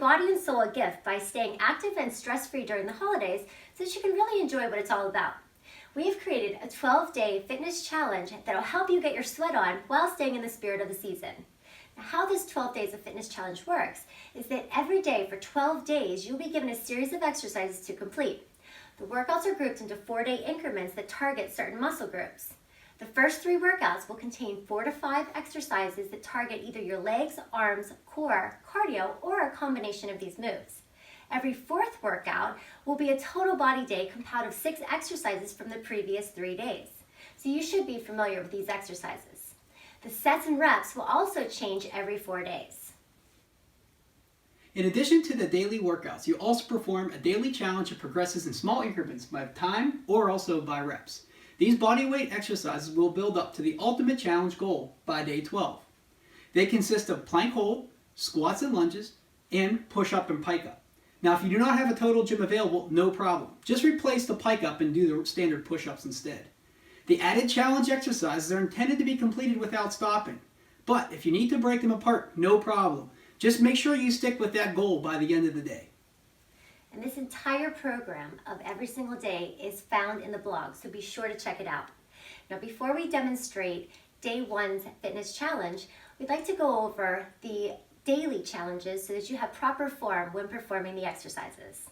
body and soul a gift by staying active and stress-free during the holidays so that you can really enjoy what it's all about. We have created a 12-day fitness challenge that will help you get your sweat on while staying in the spirit of the season. Now, how this 12 days of fitness challenge works is that every day for 12 days, you'll be given a series of exercises to complete. The workouts are grouped into 4-day increments that target certain muscle groups. The first 3 workouts will contain 4 to 5 exercises that target either your legs, arms, core, cardio, or a combination of these moves. Every 4th workout will be a total body day compounded of 6 exercises from the previous 3 days. So you should be familiar with these exercises. The sets and reps will also change every 4 days. In addition to the daily workouts, you also perform a daily challenge that progresses in small increments by time or also by reps. These bodyweight exercises will build up to the ultimate challenge goal by day 12. They consist of plank hold, squats and lunges, and push-up and pike up. Now, if you do not have a total gym available, no problem. Just replace the pike up and do the standard push-ups instead. The added challenge exercises are intended to be completed without stopping. But if you need to break them apart, no problem. Just make sure you stick with that goal by the end of the day. And this entire program of every single day is found in the blog, so be sure to check it out. Now, before we demonstrate day 1's fitness challenge, we'd like to go over the daily challenges so that you have proper form when performing the exercises.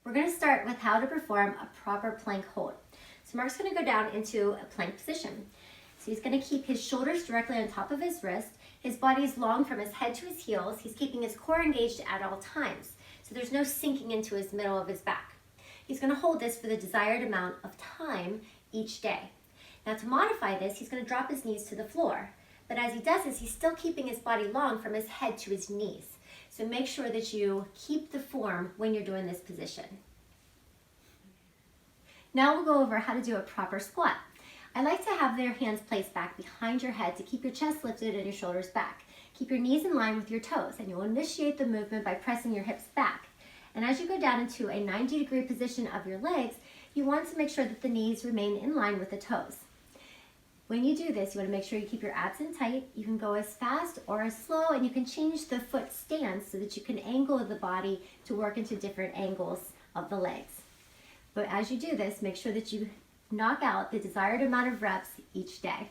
We're going to start with how to perform a proper plank hold. So Mark's going to go down into a plank position. So he's going to keep his shoulders directly on top of his wrist. His body is long from his head to his heels. He's keeping his core engaged at all times, so there's no sinking into his middle of his back. He's going to hold this for the desired amount of time each day. Now, to modify this, he's going to drop his knees to the floor. But as he does this, he's still keeping his body long from his head to his knees. So make sure that you keep the form when you're doing this position. Now we'll go over how to do a proper squat. I like to have their hands placed back behind your head to keep your chest lifted and your shoulders back. Keep your knees in line with your toes, and you'll initiate the movement by pressing your hips back. And as you go down into a 90-degree position of your legs, you want to make sure that the knees remain in line with the toes. When you do this, you want to make sure you keep your abs in tight. You can go as fast or as slow, and you can change the foot stance so that you can angle the body to work into different angles of the legs. But as you do this, make sure that you knock out the desired amount of reps each day.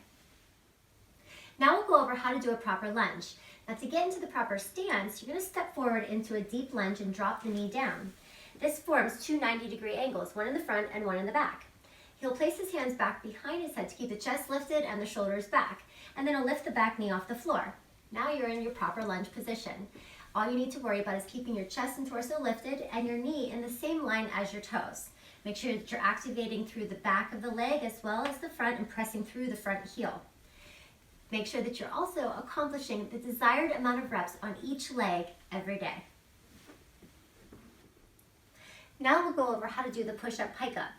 Now we'll go over how to do a proper lunge. Now, to get into the proper stance, you're going to step forward into a deep lunge and drop the knee down. This forms 2 90-degree angles, one in the front and one in the back. He'll place his hands back behind his head to keep the chest lifted and the shoulders back, and then he'll lift the back knee off the floor. Now you're in your proper lunge position. All you need to worry about is keeping your chest and torso lifted and your knee in the same line as your toes. Make sure that you're activating through the back of the leg as well as the front and pressing through the front heel. Make sure that you're also accomplishing the desired amount of reps on each leg every day. Now we'll go over how to do the push-up pike up.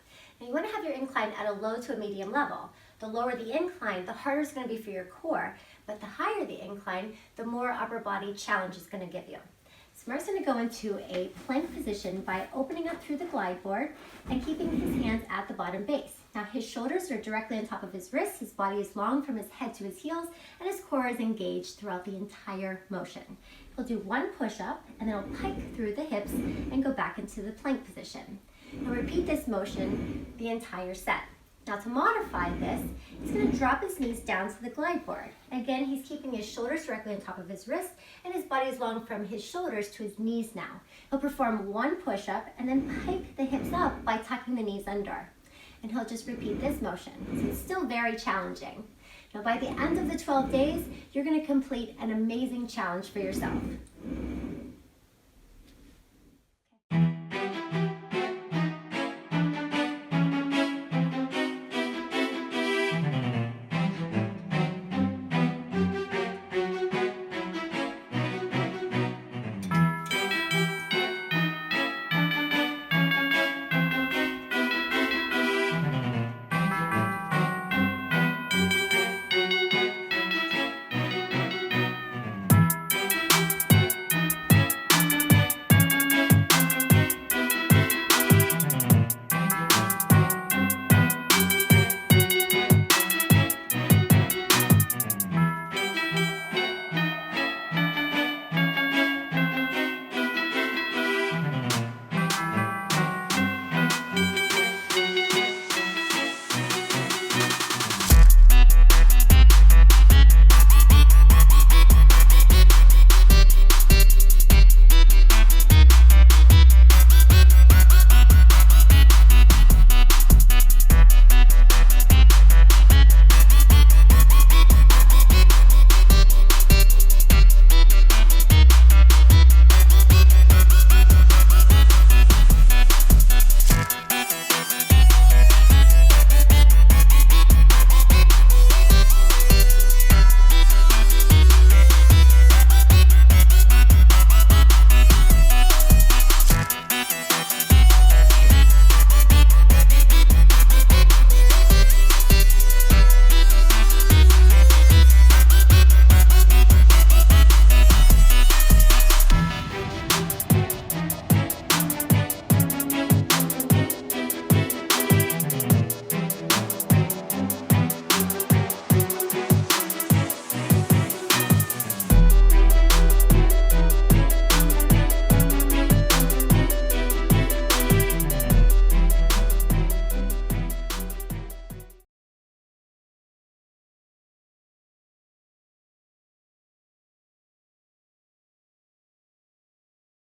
Now you want to have your incline at a low to a medium level. The lower the incline, the harder it's going to be for your core, but the higher the incline, the more upper body challenge it's going to give you. So Mark's going to go into a plank position by opening up through the glide board and keeping his hands at the bottom base. Now his shoulders are directly on top of his wrists, his body is long from his head to his heels, and his core is engaged throughout the entire motion. He'll do 1 push-up, and then he'll pike through the hips and go back into the plank position. He'll repeat this motion the entire set. Now, to modify this, he's going to drop his knees down to the glide board. Again, he's keeping his shoulders directly on top of his wrist, and his body is long from his shoulders to his knees now. He'll perform 1 push-up and then pike the hips up by tucking the knees under. And he'll just repeat this motion. So it's still very challenging. Now, by the end of the 12 days, you're going to complete an amazing challenge for yourself.